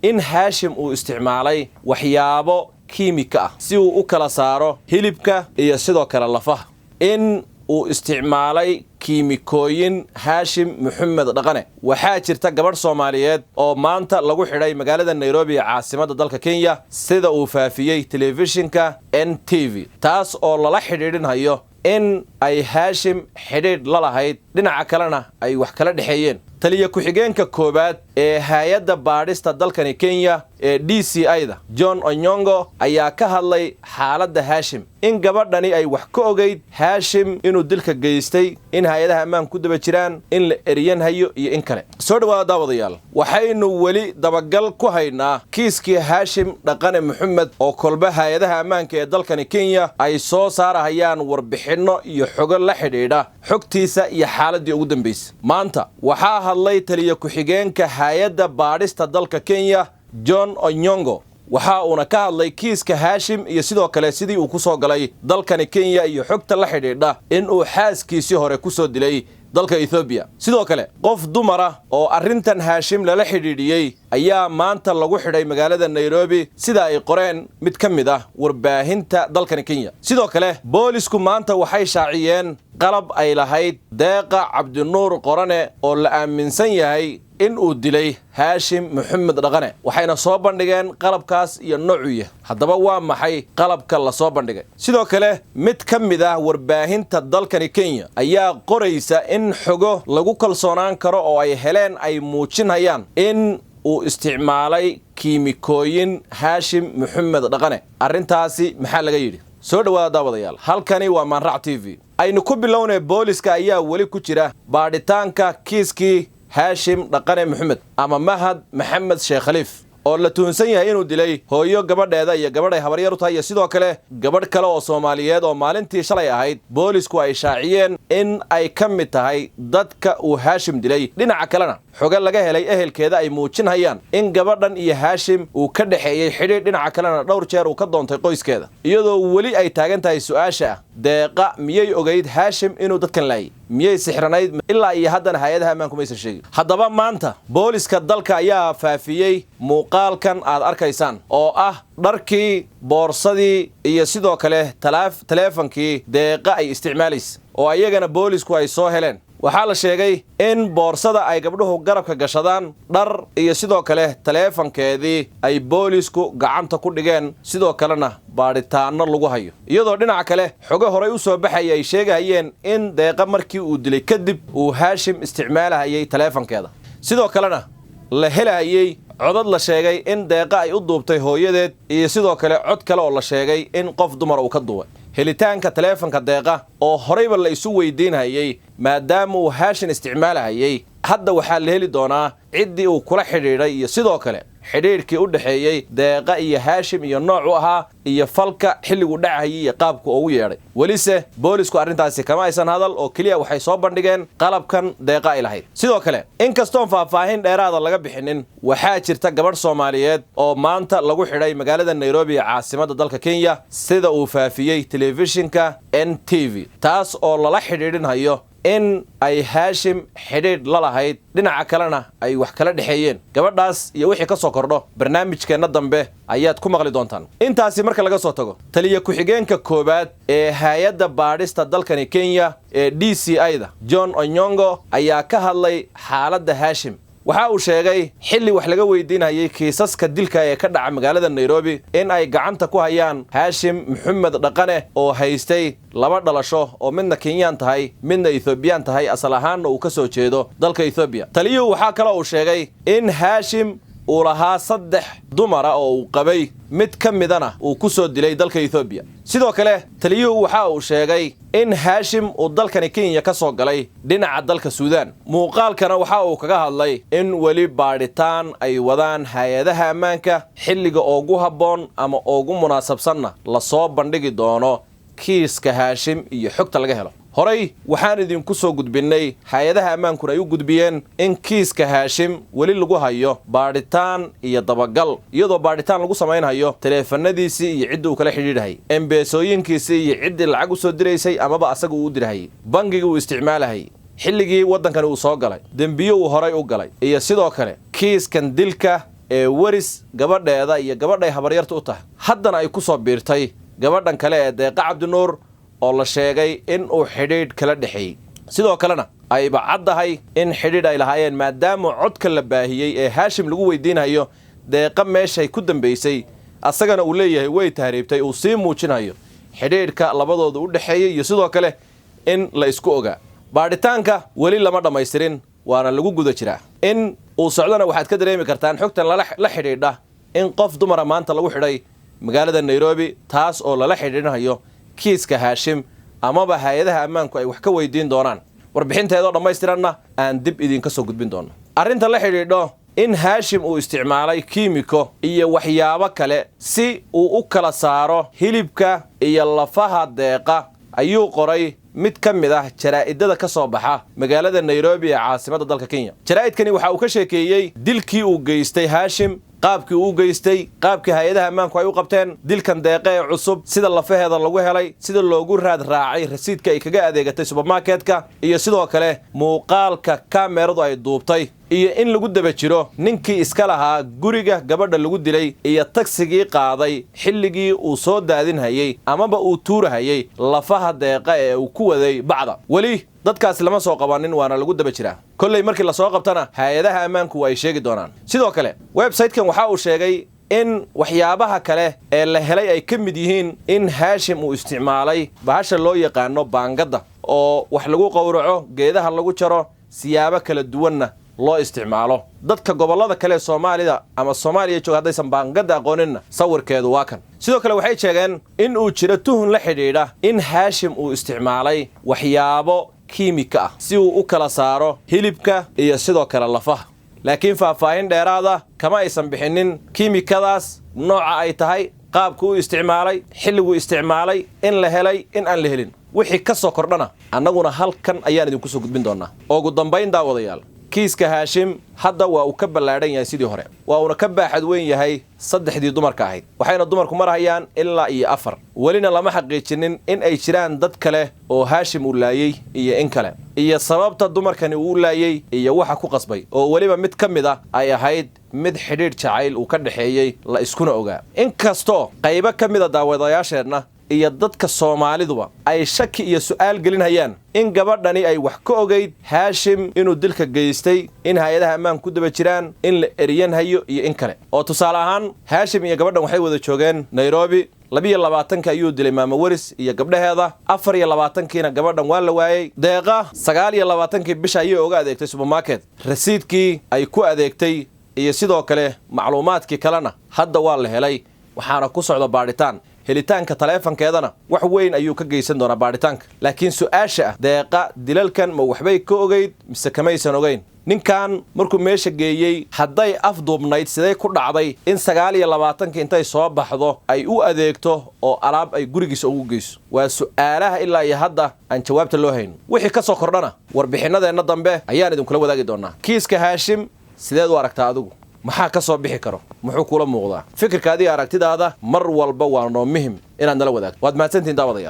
in haashim uu isticmaalay waxyaabo kiimika ah si uu u kala saaro hilibka iyo sidoo kale lafaha in uu isticmaalay kiimikooyin haashim maxamed dhaqane waxaa jirta gabadh Soomaaliyeed oo maanta lagu xidhay magaalada Nairobi caasimadda dalka Kenya sida uu faafiyay telefishinka NTV taas oo lala xidhiidhinayo in ay haashim xidhiidh la lahayd dhinaca kalena ay wax kala dhaxeeyeen taliye ku-xigeenka koobaad ee hay'adda baadhista dalkani Kenya ee DCI-da John Onyongo ayaa ka hadlay xaaladda haashim in gabadhani ay wax ka ogeyd haashim inuu dilka geystay in hay'adaha ammaan ku daba jiraan in la eriyan hayo iyo in kale soo dhawaada daawadayaal waxaynu weli dabagal ku haynaa kiiskii haashim dhaqane maxamed oo kolba hay'adaha ammaanka ee dalkani Kenya ay soo saarayaan warbixino iyo xogo la xidhiidha xogtiisa iyo xaaladii ugu dambeysay maanta waxaa hadlay taliye ku-xigeenka hay'adda baadhista dalka Kenya John Onyongo waxa uuna ka hadlay kiiska haashim iyo sidoo kale sidii uu ku soo galay dalkani Kenya iyo xogta la xidhiidha in uu xaaskiisii hore ku soo dilay dalka Ethiopia sidoo kale qof dumara oo arrintan haashim lala xidhiidhiyay ayaa maanta lagu xidhay magaalada Nairobi sida ay qoreen mid ka mid ah warbaahinta dalkani Kenya sidoo kale boolisku maanta waxay shaaciyeen qalab ay lahayd Deeqa Cabdinuur Qorane oo la aaminsan yahay in uu dilay haashim maxamed dhaqane waxayna soo bandhigeen qalabkaas iyo noocuya haddaba waa maxay qalabka la soo bandhigay sidoo kale mid ka mid ah warbaahinta dalkani Kenya ayaa qoraysa in xogo lagu kalsoonaan karo oo ay heleen ay muujinayaan in uu isticmaalay kiimikooyin haashim maxamed dhaqane arrintaasi maxaa laga yidhi soo dhawaada daawadayaal halkani waa Manrac TV aynu ku bilownay booliska ayaa wali ku jira baadhitaanka kiiskii haashim dhaqane maxamed ama Mahad Maxamed Sheekh Khaliif oo la tuhunsan yahay inuu dilay hooyo gabadheeda iyo gabadhay habaryar u tahay iyo sidoo kale gabadh kale oo Soomaaliyeed oo maalintii shalay ahayd boolisku ay shaaciyeen in ay ka mid tahay dadka uu haashim dilay dhinaca kalena xoga laga helay ehelkeeda ay muujinayaan in gabadhan iyo haashim uu ka dhaxeeyay xidhiidh dhinaca kalena dhowr jeer uu ka doontay qoyskeeda iyadoo weli ay taagan tahay su'aasha Deeqa miyay ogeyd haashim inuu dadkan laayay miyay sixranayd ilaa iyo haddana hay'adaha ammaanku maysan sheegin haddaba maanta booliska dalka ayaa faafiyay muuqaalkan aad arkaysaan oo ah dharkii boorsadii iyo sidoo kale taleefankii Deeqa ay isticmaalaysay oo ayagana boolisku ay soo heleen waxaa la sheegay in boorsada ay gabdhuhu garabka gashadaan dhar iyo sidoo kale taleefankeedii ay boolisku gacanta ku dhigeen sidoo kalena baadhitaano lagu hayo iyadoo dhinaca kale xogo horay u soo baxay ay sheegayeen in Deeqa markii uu dilay kadib uu haashim isticmaalahayay taleefankeeda sidoo kalena la helayay codad la sheegay in Deeqa ay u duubtay hooyadeed iyo sidoo kale cod kale oo la sheegay in qof dumar uu ka duubay helitaanka taleefanka Deeqa oo horeyba la isu weydiinayay maadaama uu haashim isticmaalahayay hadda waxaa la heli doonaa ciddii uu kula xidhiidhay iyo sidoo kale xidhiidhkii u dhaxeeyay Deeqa iyo haashim iyo nooc u ahaa iyo falka xilligu dhacayay iyo qaabku ugu yeedhay welise boolisku arrintaasi kama aysan hadal oo kaliya waxay soo bandhigeen qalabkan Deeqa ay lahayd sidoo kale inkastoo faahfaahin dheeraada laga bixinin waxaa jirta gabadh Soomaaliyeed oo maanta lagu xidhay magaalada Nairobi caasimadda dalka Kenya sida uu faafiyay telefishinka NTV taas oo lala xidhiidhinayo in ay haashim xidhiidh la lahayd dhinaca kalena ay wax kala dhaxeeyeen gabadhaas iyo wixii ka soo kordho barnaamijkeena dambe ayaad ku maqli doontaan intaasi marka laga soo tago taliye ku-xigeenka koobaad ee hay'adda baadhista dalkani Kenya ee DCI-da John Onyongo ayaa ka hadlay xaaladda haashim waxa uu sheegay xilli wax laga weydiinayay kiisaska dilka ee ka dhaca magaalada Nairobi in ay gacanta ku hayaan haashim maxamed dhaqane oo haystay laba dhalasho oo midna Kenyan tahay midna Ethiopian tahay asal ahaan uu ka soo jeedo dalka Ethiopia taliyuhu waxa kale uu sheegay in haashim uu lahaa 3 dumar oo uu qabay mid ka midana uu ku soo dilay dalka Ethiopia sidoo kale taliyuhu waxa uu sheegay in haashim uu dalkani Kenya ka soo galay dhinaca dalka Suudaan muuqaalkana waxa uu kaga hadlay in wali baadhitaan ay wadaan hay'adaha ammaanka xilliga ugu habboon ama ugu munaasabsanna la soo bandhigi doono kiiska haashim iyo xogta laga helo horey waxaan idinku soo gudbinay hay'adaha ammaanku ay u gudbiyeen in kiiska haashim wali lagu hayo baadhitaan iyo dabagal iyadoo baadhitaan lagu sameeynayo taleefanadiisii iyo cidda uu kala xidhiidhay embeesooyinkiisii iyo cidda lacag u soo diraysay amaba asaga uu dirahay bangiga uu isticmaalay xilligii waddankan uu soo galay dambiyo uu horay u galay iyo sidoo kale kiiskan dilka waris gabadheeda iyo gabadhay habaryarta u tahay haddana ay ku soo biirtay gabadhan kale ee Deeqa Cabdinuur oo la sheegay in uu xidhiidh kala dhaxeeyay sidoo kalena ayba caddahay in xidhiidh ay lahaayeen maadaama codka la baahiyey ee Haashim lagu weydiinayo Deeqa meeshay ku dambeysay asagana uu leeyahay way tahriibtay uu sii muujinayo xidhiidhka labadooda u dhaxeeyay iyo sidoo kale in la isku ogaa baadhitaanka weli lama dhamaystirin waana lagu guda jiraa in uu socdana waxaad ka dareemi kartaan xogtan la xidhiidha in qof dumara maanta lagu xidhay magaalada Nairobi taas oo lala xidhiidhinayo kiiska Haashim amaba hay'adaha ammaanku ay wax ka weydiin doonaan warbixinteeda dhamaystiranna aan dib idinka soo gudbin doono arrinta la xidhiidho in Haashim uu isticmaalay kiimiko iyo waxyaabo kale si uu u kala saaro hilibka iyo lafaha Deeqa ayuu qoray mid ka mid ah jaraa'idada ka soo baxa magaalada Nairobi ee caasimadda dalka Kenya jaraa'idkani waxa uu ka sheekeeyay dilkii uu geystay Haashim qaabkii uu geystay qaabkii hay'adaha ammaanku ay u qabteen dilkan Deeqa ee cusub sida lafaheeda lagu helay sida loogu raad raacay rasiidka ay kaga adeegatay supermarketka iyo sidoo kale muuqaalka kaamiradu ay duubtay iyo in lagu daba jiro ninkii iska lahaa guriga gabadha lagu dilay iyo tagsigii qaaday xilligii uu soo daadinhayay amaba uu tuurahayay lafaha Deeqa ee uu ku waday bacda wali dadkaas lama soo qabanin waana lagu daba jiraa kolley markii la soo qabtana hay'adaha ammaanku ay sheegi doonaan sidoo kale website-kan waxa uu sheegay in waxyaabaha kale ee la helay ay ka mid yihiin in Haashim uu isticmaalay bahasha loo yaqaano baangada oo wax lagu qowraco geedaha lagu jaro siyaabo kala duwanna loo isticmaalo dadka gobolada kale Soomaalida ama Soomaaliya jooga hadaysan baangada aqooninna sawirkeedu waa kan sidoo kale waxay sheegeen in uu jiro tuhun la xidhiidha in Haashim uu isticmaalay waxyaabo kiimika ah si uu u kala saaro hilibka iyo sidoo kale lafaha laakiin faahfaahin dheeraada kama aysan bixinin kiimikadaas nooca ay tahay qaabku uu isticmaalay xilligu isticmaalay in la helay in aan la helin wixii ka soo kordhana annaguna halkan ayaan idinku soo gudbin doonaa ugu dambayn daawadayaal kiiska Haashim hadda waa uu ka ballaadhan yahay sidii hore waa uu ka baaxad weyn yahay saddexdii dumarka ahayd waxayna dumarku marayaan ilaa iyo 4 walina lama xaqiijinin in ay jiraan dad kale oo Haashim uu laayay iyo in kale iyo sababta dumarkani uu laayay iyo waxa ku qasbay oo waliba mid ka mid ah ay ahayd mid xidhiidh jacayl uu ka dhaxeeyay la iskuna ogaa inkastoo qaybo ka mid ah daawadayaasheedna iyo dadka Soomaaliduba ay shaki iyo su'aal gelinayaan in gabadhani ay wax ka ogeyd Haashim inuu dilka geystay in hay'adaha ammaan ku daba jiraan in la eriyan hayo iyo in kale oo tusaale ahaan Haashim iyo gabadhan waxay wada joogeen Nairobi 22 ayuu dilay maama waris iyo gabdhaheeda 24kiina gabadhan waa la waayay Deeqa 29 bisha ayay uga adeegtay supermarket rasiidkii ay ku adeegtay iyo sidoo kale macluumaadkii kalena hadda waa la helay waxaana ku socda baadhitaan helitaanka taleefankeedana wax weyn ayuu ka geysan doonaa baadhitaanka laakiin su'aasha ah Deeqa dilalkan ma waxbay ka ogeyd mise kamaysan ogeyn ninkan markuu meesha geeyay hadday afduubnayd sidee ku dhacday in 29 intay soo baxdo ay u adeegto oo alaab ay gurigiisa ugu geyso waa su'aalaha ilaa iyo hadda aan jawaabta loo hayn wixii ka soo kordhana warbixinadeena dambe ayaan idin kula wadaagi doonaa kiiska Haashim sideed u aragtaa adigu maxaa ka soo bixi karo muxuu kula muuqdaa fikirkaadii aragtidaada mar walba waa noo muhiim inaad nala wadaagto waad mahadsantiin daawadayaal